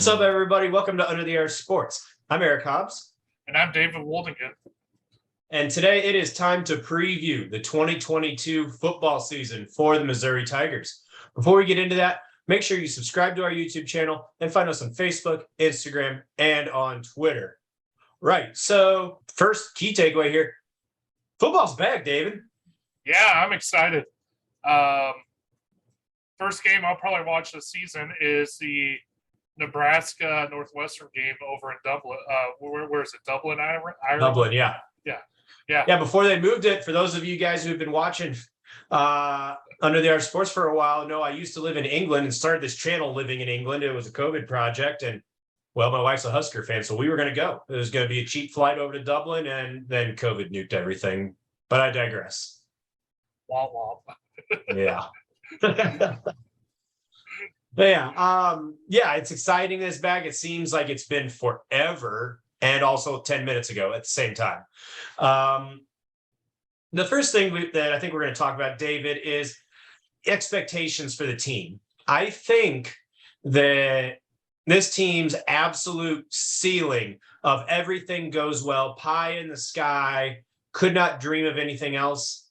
What's up, everybody? Welcome to Under the Air Sports. I'm Eric Hobbs. And I'm David Woldingen. And today it is time to preview the 2022 football season for the Missouri Tigers. Before we get into that, make sure you subscribe to our YouTube channel and find us on Facebook, Instagram, and on Twitter. Right. So first key takeaway here. Football's back, David. Yeah, I'm excited. First game I'll probably watch this season is the Nebraska Northwestern game over in Dublin. Where is it? Dublin, Ireland? Dublin, yeah. Yeah. Before they moved it, for those of you guys who've been watching Under the Air Sports for a while, know I used to live in England and started this channel living in England. It was a COVID project, and well, my wife's a Husker fan, so we were going to go. It was going to be a cheap flight over to Dublin, and then COVID nuked everything. But I digress. Womp womp. Yeah. But yeah, it's exciting this back. It seems like it's been forever and also 10 minutes ago at the same time. The first thing that I think we're going to talk about, David, is expectations for the team. I think that this team's absolute ceiling of everything goes well, pie in the sky, could not dream of anything else,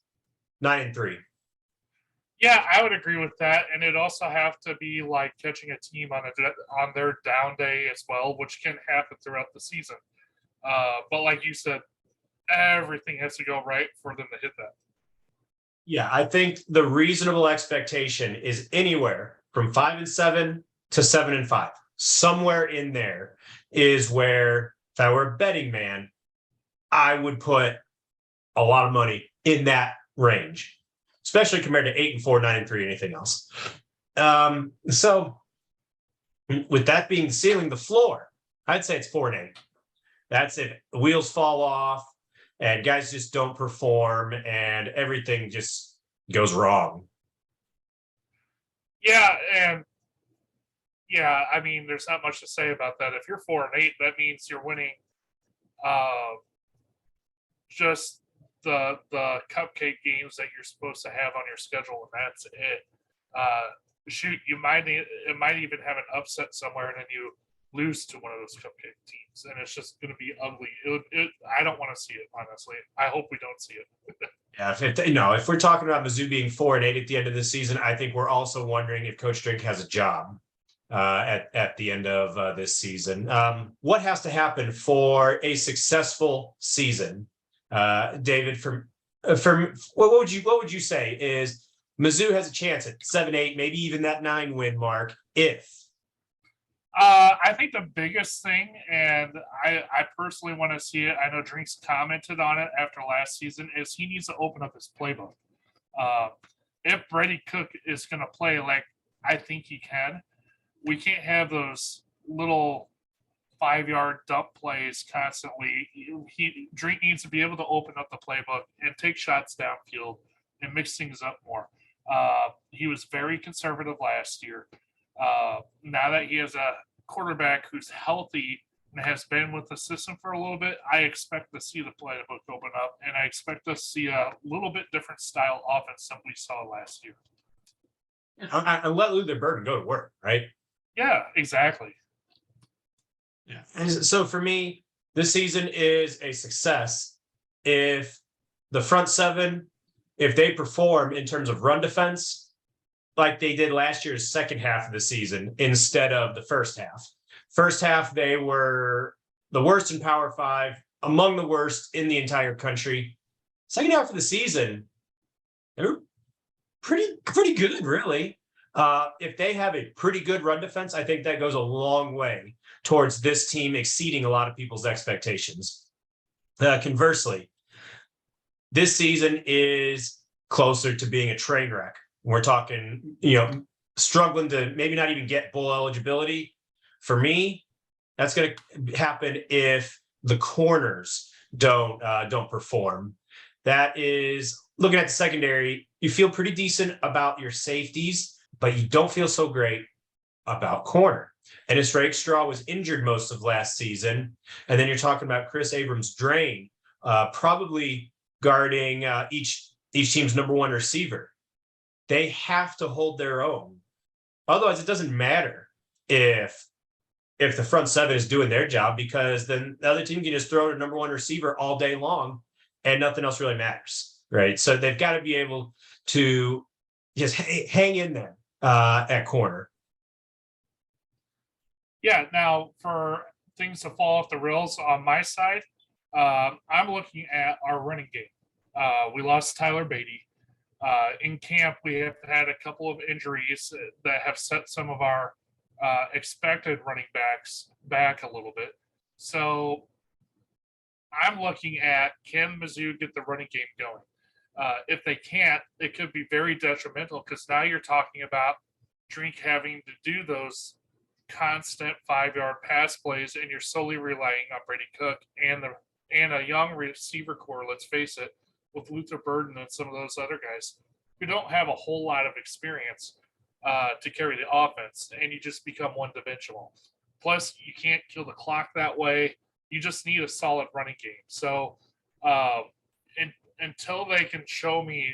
9-3. Yeah, I would agree with that, and it also have to be like catching a team on their down day as well, which can happen throughout the season. But like you said, everything has to go right for them to hit that. Yeah, I think the reasonable expectation is anywhere from 5-7 to 7-5. Somewhere in there is where, if I were a betting man, I would put a lot of money in that range, especially compared to 8-4, 9-3, anything else. So with that being the ceiling, the floor, I'd say it's 4-8. That's if the wheels fall off and guys just don't perform and everything just goes wrong. Yeah, and yeah, I mean, there's not much to say about that. If you're 4-8, that means you're winning just the cupcake games that you're supposed to have on your schedule, and that's it. Shoot, it might even have an upset somewhere, and then you lose to one of those cupcake teams, and it's just going to be ugly. I don't want to see it, honestly. I hope we don't see it. Yeah, if we're talking about Mizzou being 4-8 at the end of the season, I think we're also wondering if Coach Drink has a job at the end of this season. What has to happen for a successful season? David, from what would you say is Mizzou has a chance at 7-8, maybe even that 9-win mark if? I think the biggest thing, and I personally want to see it, I know Drinks commented on it after last season, is he needs to open up his playbook. If Brady Cook is going to play like I think he can, we can't have those little 5-yard dump plays constantly. Drink needs to be able to open up the playbook and take shots downfield and mix things up more. He was very conservative last year. Now that he has a quarterback who's healthy and has been with the system for a little bit, I expect to see the playbook open up, and I expect to see a little bit different style offense than we saw last year. And let Luther Burden go to work, right? Yeah, exactly. Yeah. And so for me, this season is a success if the front seven, if they perform in terms of run defense like they did last year's second half of the season instead of the first half. First half, they were the worst in Power 5, among the worst in the entire country. Second half of the season, they were pretty good, really. If they have a pretty good run defense, I think that goes a long way towards this team exceeding a lot of people's expectations. Conversely, this season is closer to being a train wreck. We're talking, struggling to maybe not even get bowl eligibility. For me, that's going to happen if the corners don't perform. That is, looking at the secondary, you feel pretty decent about your safeties, but you don't feel so great about corner. And if Rakestraw was injured most of last season, and then you're talking about Chris Abrams-Drain probably guarding each team's number one receiver. They have to hold their own. Otherwise, it doesn't matter if if the front seven is doing their job, because then the other team can just throw to number one receiver all day long and nothing else really matters, right? So they've got to be able to just hang in there at corner. Yeah, now for things to fall off the rails on my side, I'm looking at our running game. We lost Tyler Beatty. In camp, we have had a couple of injuries that have set some of our expected running backs back a little bit. So I'm looking at, can Mizzou get the running game going? If they can't, it could be very detrimental, because now you're talking about Drink having to do those constant 5-yard pass plays, and you're solely relying on Brady Cook and a young receiver core, let's face it, with Luther Burden and some of those other guys who don't have a whole lot of experience to carry the offense, and you just become one-dimensional. Plus, you can't kill the clock that way. You just need a solid running game. So until they can show me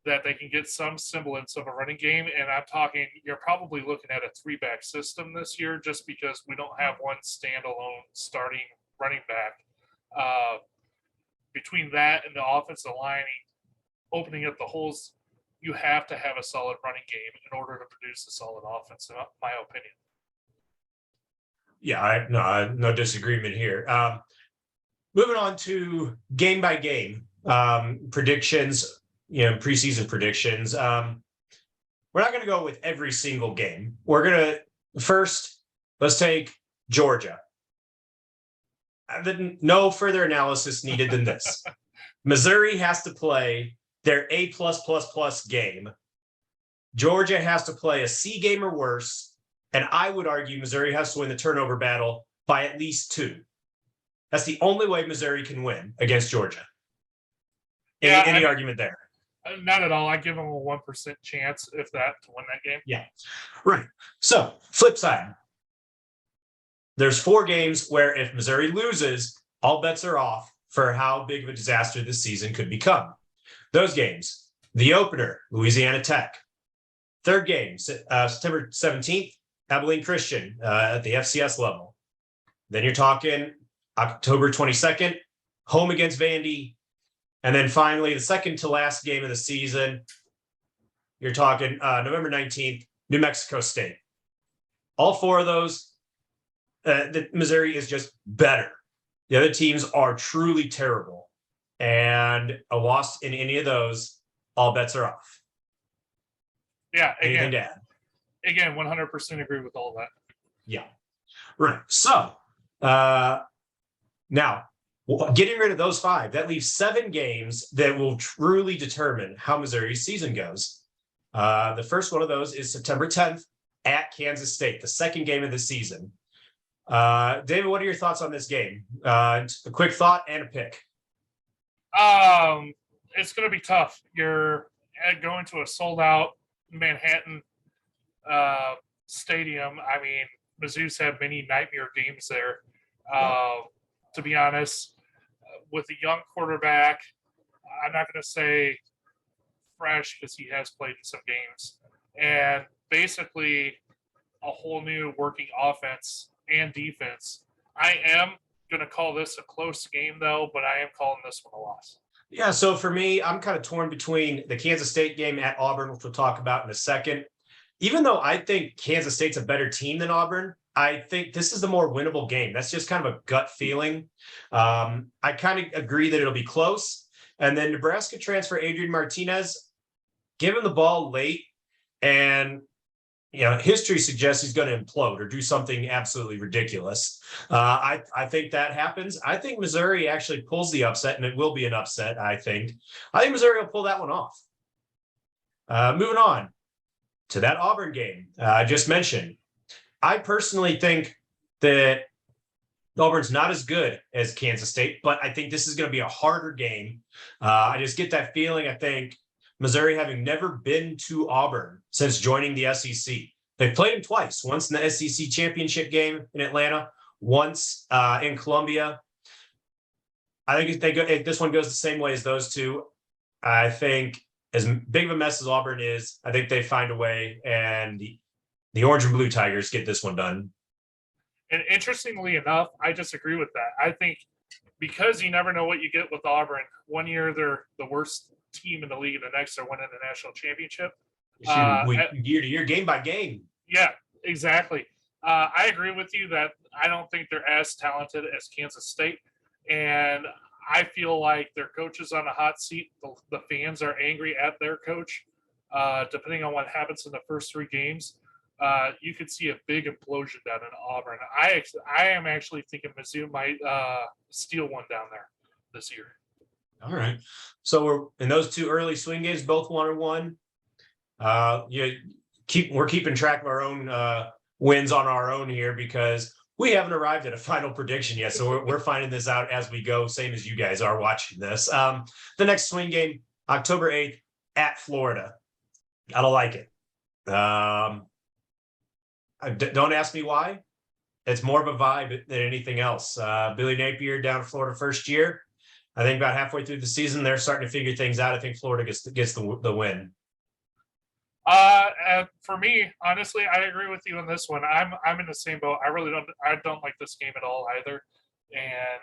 that they can get some semblance of a running game, and I'm talking, you're probably looking at a 3-back system this year, just because we don't have one standalone starting running back. Between that and the offensive lining, opening up the holes, you have to have a solid running game in order to produce a solid offense, in my opinion. Yeah, no disagreement here. Moving on to game by game predictions, preseason predictions. We're not going to go with every single game. We're going to first, let's take Georgia. No further analysis needed than this. Missouri has to play their A+++ game. Georgia has to play a C game or worse. And I would argue Missouri has to win the turnover battle by at least 2. That's the only way Missouri can win against Georgia. Any argument there? Not at all. I give them a 1% chance, if that, to win that game. Yeah, right. So, flip side. There's 4 games where if Missouri loses, all bets are off for how big of a disaster this season could become. Those games: the opener, Louisiana Tech. Third game, September 17th, Abilene Christian at the FCS level. Then you're talking October 22nd, home against Vandy. And then finally, the second to last game of the season, you're talking November 19th, New Mexico State. All 4 of those, Missouri is just better. The other teams are truly terrible. And a loss in any of those, all bets are off. Yeah, Anything to add? Again, 100% agree with all that. Yeah, right. So now, getting rid of those 5, that leaves 7 games that will truly determine how Missouri's season goes. The first one of those is September 10th at Kansas State, the second game of the season. David, what are your thoughts on this game? A quick thought and a pick. It's going to be tough. You're going to a sold-out Manhattan stadium. I mean, Mizzou's had many nightmare games there. To be honest, with a young quarterback, I'm not going to say fresh, because he has played in some games, and basically a whole new working offense and defense. I am going to call this a close game, though, but I am calling this one a loss. Yeah, so for me, I'm kind of torn between the Kansas State game at Auburn, which we'll talk about in a second. Even though I think Kansas State's a better team than Auburn, I think this is the more winnable game. That's just kind of a gut feeling. I kind of agree that it'll be close. And then Nebraska transfer Adrian Martinez, give him the ball late, and history suggests he's going to implode or do something absolutely ridiculous. I think that happens. I think Missouri actually pulls the upset, and it will be an upset, I think. Missouri will pull that one off. Moving on to that Auburn game I just mentioned. I personally think that Auburn's not as good as Kansas State, but I think this is going to be a harder game. I just get that feeling. I think Missouri, having never been to Auburn since joining the SEC. They've played them twice, once in the SEC championship game in Atlanta, once in Columbia. I think if this one goes the same way as those two, I think as big of a mess as Auburn is, I think they find a way, and the Orange and Blue Tigers get this one done. And interestingly enough, I disagree with that. I think because you never know what you get with Auburn. One year they're the worst team in the league, and the next they're winning the national championship. Year to year, game by game. Yeah, exactly. I agree with you that I don't think they're as talented as Kansas State, and I feel like their coach is on a hot seat. The fans are angry at their coach. Depending on what happens in the first 3 games, you could see a big implosion down in Auburn. I am actually thinking Mizzou might steal one down there this year. All right. So we're in those 2 early swing games, both 1-1. We're keeping track of our own wins on our own here because we haven't arrived at a final prediction yet. So we're finding this out as we go, same as you guys are watching this. The next swing game, October 8th at Florida. I don't like it. Don't ask me why. It's more of a vibe than anything else. Billy Napier down in Florida first year. I think about halfway through the season, they're starting to figure things out. I think Florida gets the win. For me, honestly, I agree with you on this one. I'm in the same boat. I don't like this game at all either, and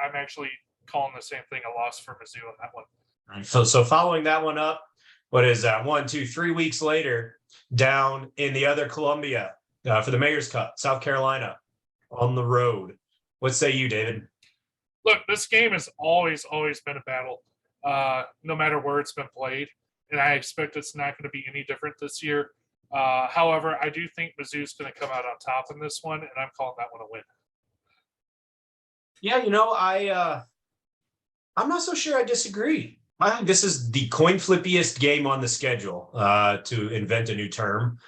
I'm actually calling the same thing a loss for Mizzou on that one. Right. So following that one up, what is that? 1, 2, 3 weeks later, down in the other Columbia for the Mayor's Cup, South Carolina, on the road. What say you, David? Look, this game has always been a battle, no matter where it's been played. And I expect it's not going to be any different this year. However, I do think Mizzou's going to come out on top in this one, and I'm calling that one a win. Yeah, I'm not so sure I disagree. I think this is the coin flippiest game on the schedule, to invent a new term.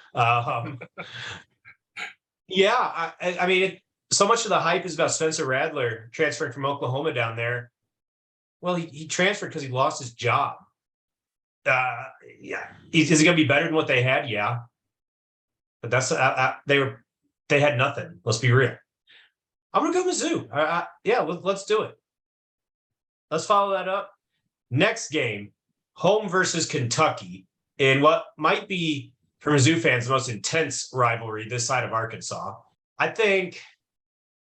Yeah, I mean, so much of the hype is about Spencer Radler transferring from Oklahoma down there. Well, he transferred because he lost his job. Yeah, is it going to be better than what they had? Yeah, but that's they had nothing. Let's be real. I'm gonna go Mizzou. Yeah, let's do it. Let's follow that up. Next game, home versus Kentucky in what might be for Mizzou fans the most intense rivalry this side of Arkansas. I think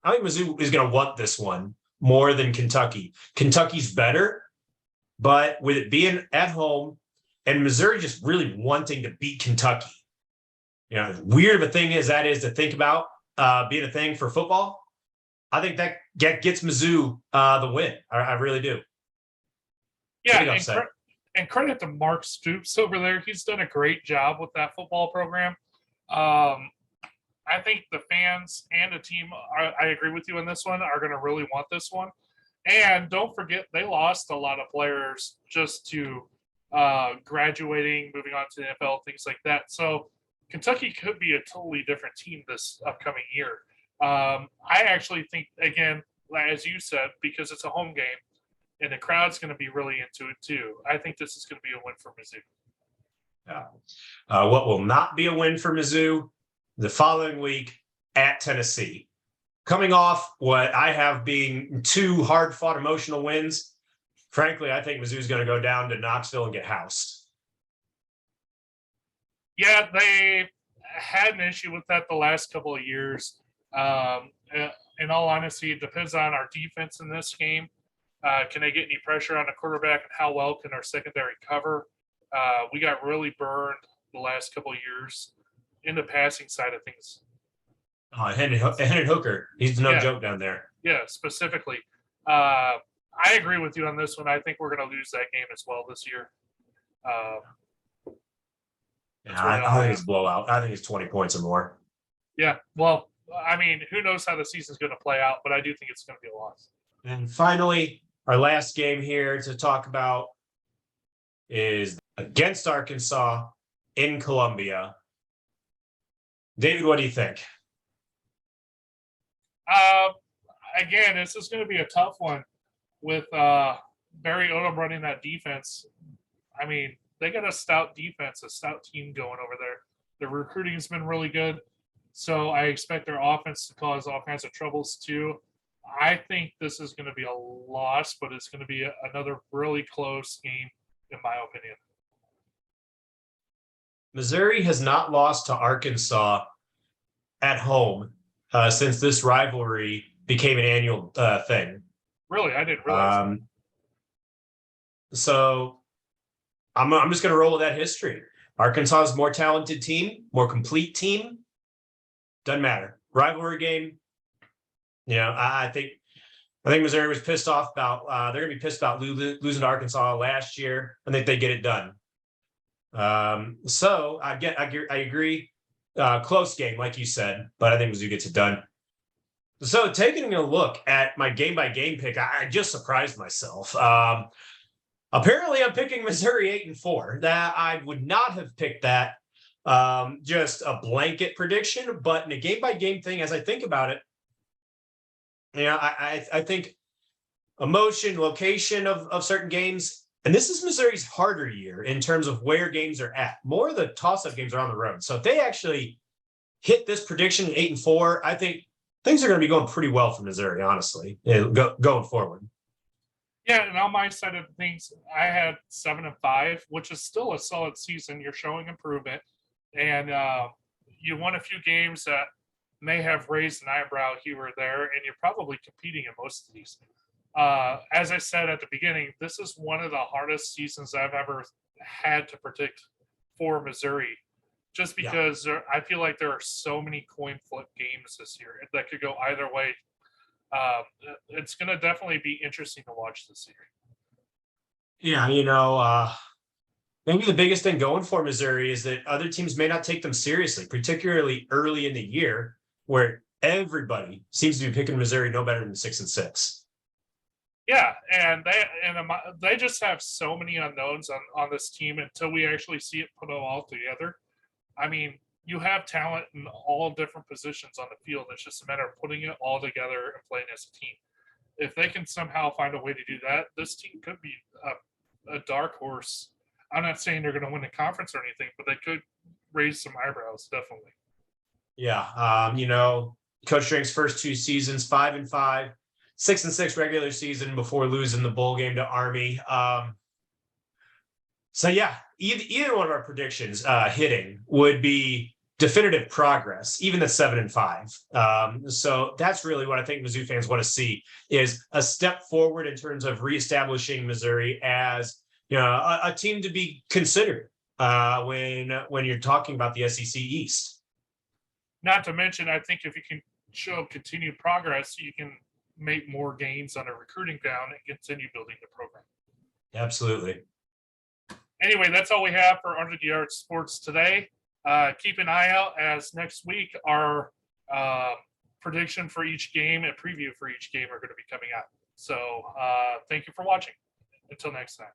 Mizzou is going to want this one more than Kentucky. Kentucky's better, but with it being at home and Missouri just really wanting to beat Kentucky, weird of a thing as that is to think about being a thing for football. I think that gets Mizzou the win. I really do. Yeah, and credit to Mark Stoops over there. He's done a great job with that football program. I think the fans and the team, I agree with you on this one, are going to really want this one. And don't forget, they lost a lot of players just to graduating, moving on to the NFL, things like that. So Kentucky could be a totally different team this upcoming year. I actually think, again, as you said, because it's a home game and the crowd's going to be really into it too, I think this is going to be a win for Mizzou. Yeah. What will not be a win for Mizzou the following week at Tennessee? Coming off what I have being 2 hard-fought emotional wins, frankly, I think Mizzou's going to go down to Knoxville and get housed. Yeah, they had an issue with that the last couple of years. In all honesty, it depends on our defense in this game. Can they get any pressure on the quarterback, and how well can our secondary cover? We got really burned the last couple of years in the passing side of things. Hendon Hooker, he's no joke down there. Yeah, specifically. I agree with you on this one. I think we're going to lose that game as well this year. I think it's a blowout. I think it's 20 points or more. Yeah, well, I mean, who knows how the season's going to play out, but I do think it's going to be a loss. And finally, our last game here to talk about is against Arkansas in Columbia. David, what do you think? Again, this is going to be a tough one with Barry Odom running that defense. I mean, they got a stout defense, a stout team going over there. The recruiting has been really good, so I expect their offense to cause all kinds of troubles too. I think this is going to be a loss, but it's going to be another really close game, in my opinion. Missouri has not lost to Arkansas at home since this rivalry became an annual thing. Really, I didn't realize that. So I'm just going to roll with that history. Arkansas is more talented team, more complete team. Doesn't matter. Rivalry game. You know, I think Missouri was pissed off about. They're going to be pissed about losing to Arkansas last year. I think they get it done. So I agree. Close game, like you said, but I think Mizzou gets it done. So taking a look at my game by game pick, I just surprised myself. Apparently, I'm picking Missouri 8-4. That I would not have picked that. Just a blanket prediction, but in a game by game thing, as I think about it, I think emotion, location of certain games, and this is Missouri's harder year in terms of where games are at. More of the toss-up games are on the road. So if they actually hit this prediction 8-4, I think things are going to be going pretty well for Missouri, honestly, going forward. Yeah, and on my side of things, I had 7-5, which is still a solid season. You're showing improvement, and you won a few games that may have raised an eyebrow here or there, and you're probably competing in most of these. As I said at the beginning, this is one of the hardest seasons I've ever had to predict for Missouri, just because I feel like there are so many coin flip games this year that could go either way. It's going to definitely be interesting to watch this year. Yeah, maybe the biggest thing going for Missouri is that other teams may not take them seriously, particularly early in the year, where everybody seems to be picking Missouri no better than 6-6. Yeah, and they just have so many unknowns on this team until we actually see it put all together. I mean, you have talent in all different positions on the field. It's just a matter of putting it all together and playing as a team. If they can somehow find a way to do that, this team could be a dark horse. I'm not saying they're going to win the conference or anything, but they could raise some eyebrows, definitely. Yeah, Coach Drink's first two seasons, 5-5, 6-6 regular season before losing the bowl game to Army. So yeah, either one of our predictions hitting would be definitive progress, even the 7-5. So that's really what I think Mizzou fans want to see is a step forward in terms of reestablishing Missouri as a team to be considered when you're talking about the SEC East. Not to mention, I think if you can show continued progress, you can make more gains on a recruiting ground and continue building the program. Absolutely. Anyway, that's all we have for Under the Arch Sports today. Keep an eye out as next week our prediction for each game and preview for each game are going to be coming out. So thank you for watching. Until next time.